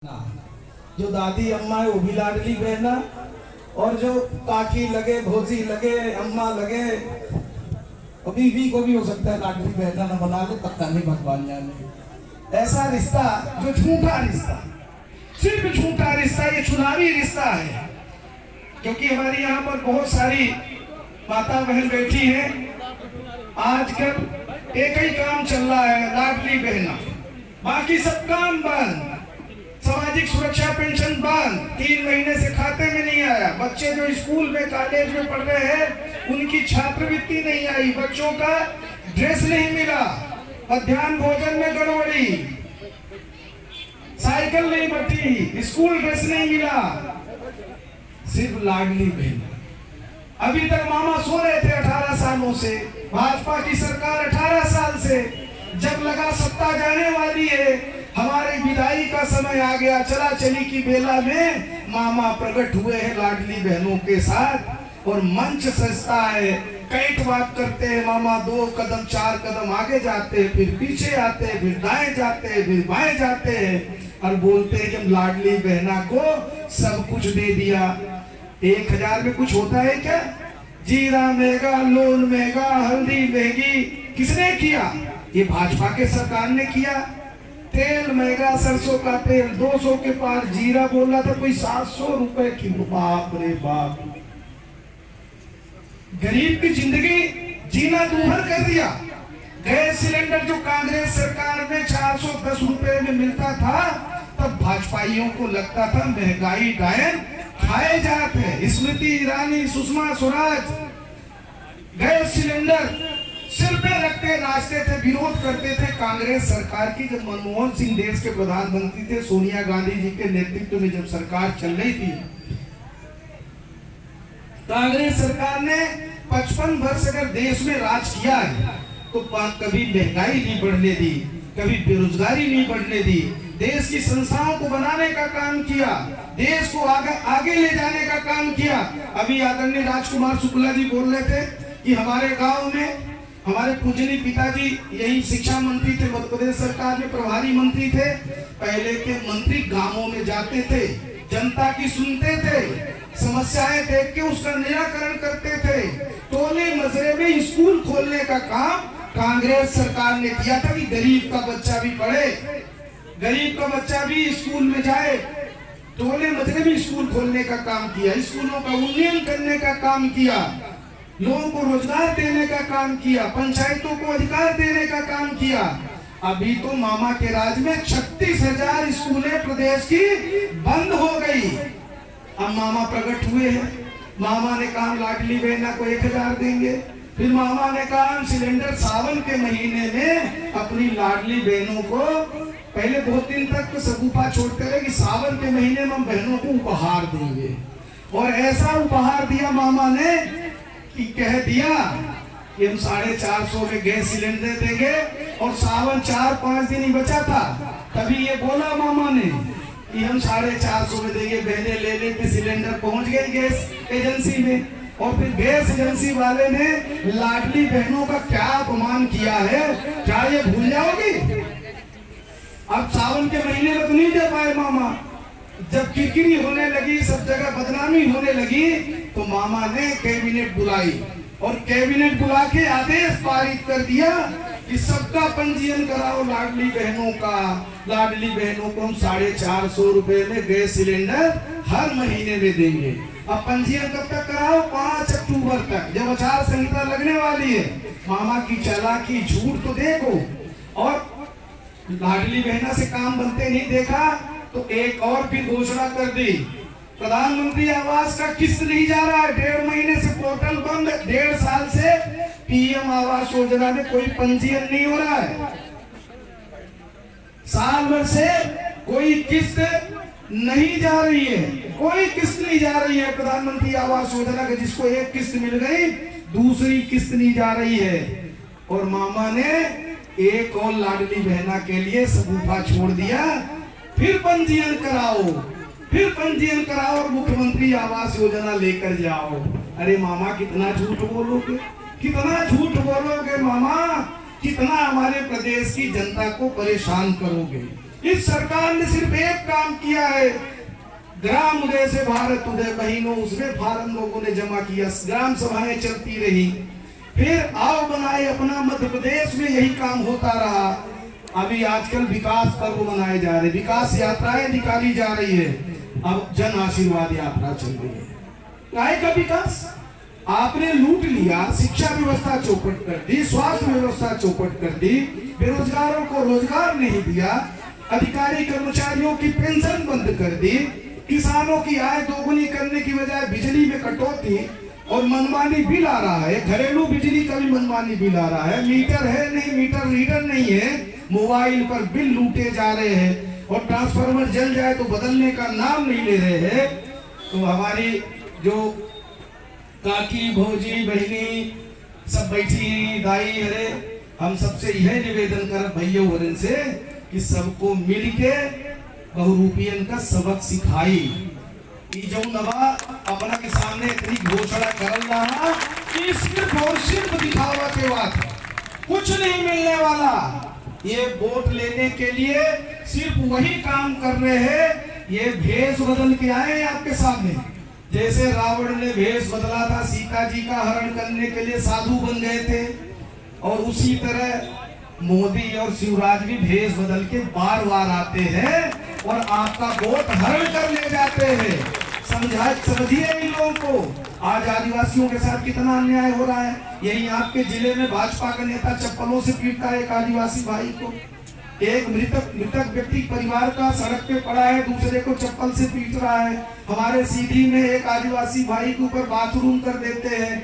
जो दादी अम्मा है वो भी लाडली बहना, और जो काकी लगे, भोजी लगे, अम्मा लगे, और बीवी को भी हो सकता है लाडली बहना न बना ले, पता नहीं भगवान जाने। ऐसा रिश्ता जो झूठा रिश्ता, सिर्फ झूठा रिश्ता, ये चुनावी रिश्ता है। क्योंकि हमारे यहाँ पर बहुत सारी माता बहन बैठी हैं, आजकल एक ही काम चल रहा है, लाडली बहना, बाकी सब काम बंद। सामाजिक सुरक्षा पेंशन बंद, 3 महीने से खाते में नहीं आया। बच्चे जो स्कूल में, कॉलेज में पढ़ रहे हैं, उनकी छात्रवृत्ति नहीं आई, बच्चों का ड्रेस नहीं मिला, मध्याह्न भोजन में गड़बड़ी, साइकिल नहीं बटी, स्कूल ड्रेस नहीं मिला, सिर्फ लाडली बहन। अभी तक मामा सो रहे थे 18 सालों से, भाजपा की सरकार 18 साल से, जब लगा सत्ता जाने वाली है, हमारे विदाई का समय आ गया, चला चली की बेला में मामा प्रकट हुए हैं लाडली बहनों के साथ, और मंच सजता है, कई बात करते हैं मामा, 2 कदम 4 कदम आगे जाते हैं, फिर पीछे आते हैं, फिर दाएं जाते हैं, फिर बाएं जाते हैं, और बोलते हैं कि हम लाडली बहना को सब कुछ दे दिया। 1000 में कुछ होता है क्या? जीरा महंगा, लोन महंगा, हल्दी महंगी, किसने किया? ये भाजपा के सरकार ने किया। तेल महंगा, सरसों का तेल 200 के पार, जीरा बोला था कोई 700 रुपए किलो। बाप रे बाप, गरीब की जिंदगी जीना दूभर कर दिया। गैस सिलेंडर जो कांग्रेस सरकार में 410 रुपए में मिलता था, तब भाजपाइयों को लगता था महंगाई डायन खाए जाते। स्मृति ईरानी, सुषमा स्वराज गैस सिलेंडर सिर पे रखते नाचते थे, विरोध करते थे कांग्रेस सरकार की। जब मनमोहन सिंह देश के प्रधानमंत्री थे, सोनिया गांधी जी के नेतृत्व में जब सरकार चल रही थी, कांग्रेस सरकार ने 55 वर्ष अगर देश में राज किया है, तो कभी महंगाई नहीं बढ़ने दी, कभी बेरोजगारी नहीं बढ़ने दी, देश की संस्थाओं को बनाने का काम किया, देश को आगे ले जाने का काम किया। अभी आदरणीय राजकुमार शुक्ला जी बोल रहे थे कि हमारे गांव में हमारे पूजनीय पिताजी यही शिक्षा मंत्री थे, मध्य प्रदेश सरकार में प्रभारी मंत्री थे। पहले के मंत्री गांवों में जाते थे, जनता की सुनते थे, समस्याएं देख के उसका निराकरण करते थे। टोले मजरे में स्कूल खोलने का काम कांग्रेस सरकार ने किया था कि गरीब का बच्चा भी पढ़े, गरीब का बच्चा भी स्कूल में जाए। टोले मजरे में स्कूल खोलने का काम किया, स्कूलों का उन्नयन करने का काम किया, लोगों को रोजगार देने का काम किया, पंचायतों को अधिकार देने का काम किया। अभी तो मामा के राज में 36,000 स्कूलें प्रदेश की बंद हो गई। अब मामा प्रकट हुए हैं, मामा ने कहा लाडली बहना को 1000 देंगे, फिर मामा ने कहा हम सिलेंडर सावन के महीने में अपनी लाडली बहनों को, पहले 2 दिन तक तो सगुफा छोड़ते रहे कि सावन के महीने में हम बहनों को उपहार देंगे, और ऐसा उपहार दिया मामा ने कि कह दिया कि हम 450 में गैस सिलेंडर देंगे, और सावन 4-5 दिन ही बचा था, तभी ये बोला मामा ने कि हम 450 में देंगे। बहने ले लेके सिलेंडर पहुंच गई गैस एजेंसी में, और फिर गैस एजेंसी वाले ने लाडली बहनों का क्या अपमान किया है, क्या ये भूल जाओगी? अब सावन के महीने में तो नहीं दे पाए मामा। जब किरकिरी होने लगी, सब जगह बदनामी होने लगी, तो मामा ने कैबिनेट बुलाई, और कैबिनेट बुला के आदेश पारित कर दिया कि सबका पंजीयन कराओ लाडली बहनों का। लाडली बहनों को हम 450 रुपए में गैस सिलेंडर हर महीने में देंगे। अब पंजीयन कब तक कराओ? 5 अक्टूबर तक, जब आचार संहिता लगने वाली है। मामा की चालाकी, झूठ तो देखो, और लाडली बहना से काम बनते नहीं देखा तो एक और भी घोषणा कर दी, प्रधानमंत्री आवास का किस्त नहीं जा रहा है, 1.5 महीने से पोर्टल बंद, 1.5 साल से पीएम आवास योजना में कोई पंजीयन नहीं हो रहा है, साल भर से कोई किस्त नहीं जा रही है, कोई किस्त नहीं जा रही है प्रधानमंत्री आवास योजना के। जिसको एक किस्त मिल गई, दूसरी किस्त नहीं जा रही है, और मामा ने एक और लाडली बहना के लिए सगुफा छोड़ दिया, फिर पंजीयन कराओ, फिर पंजीयन कराओ और मुख्यमंत्री आवास योजना लेकर जाओ। अरे मामा कितना झूठ बोलोगे, कितना झूठ बोलोगे मामा, कितना हमारे प्रदेश की जनता को परेशान करोगे। इस सरकार ने सिर्फ एक काम किया है, ग्राम उदय से भारत उदय, महीनों उसमें फार्म लोगों ने जमा किया, ग्राम सभाएं चलती रही, फिर आओ बनाए अपना, मध्य प्रदेश में यही काम होता रहा। अभी आजकल विकास पर्व मनाए जा रहे, विकास यात्राएं निकाली जा रही है, अब जन आशीर्वाद यात्रा चल रही है। काय का विकास? आपने लूट लिया, शिक्षा व्यवस्था चौपट कर दी, स्वास्थ्य व्यवस्था चौपट कर दी, बेरोजगारों को रोजगार नहीं दिया, अधिकारी कर्मचारियों की पेंशन बंद कर दी, किसानों की आय दोगुनी करने की बजाय बिजली में कटौती और मनमानी बिल आ रहा है, घरेलू बिजली का भी मनमानी बिल आ रहा है, मीटर है नहीं, मीटर रीडर नहीं है, मोबाइल पर बिल लूटे जा रहे हैं, और ट्रांसफार्मर जल जाए तो बदलने का नाम नहीं ले रहे हैं। तो हमारी जो काकी भौजी बहनी सब बैठी दाई, अरे हम सबसे यह निवेदन कर भैया वरन से कि सबको मिलके बहुरूपियन का सबक सिखाई। जो नवा अपना के सामने इतनी घोषणा कर रहा कि सिर्फ और सिर्फ दिखावा के बात, कुछ नहीं मिलने वाला। ये वोट लेने के लिए सिर्फ वही काम कर रहे हैं, ये भेष बदल के आए आपके सामने। जैसे रावण ने भेष बदला था सीता जी का हरण करने के लिए, साधु बन गए थे, और उसी तरह मोदी और शिवराज भी भेष बदल के बार बार आते हैं और आपका वोट हरण कर ले जाते हैं। समझिए इन लोगों को। आज आदिवासियों के साथ कितना अन्याय हो रहा है। यही आपके जिले में भाजपा का नेता चप्पलों से पीटता है एक आदिवासी भाई को। एक मृतक व्यक्ति परिवार का सड़क पे पड़ा है, दूसरे को चप्पल से पीट रहा है। हमारे सीधी में एक आदिवासी भाई के ऊपर बाथरूम कर देते हैं।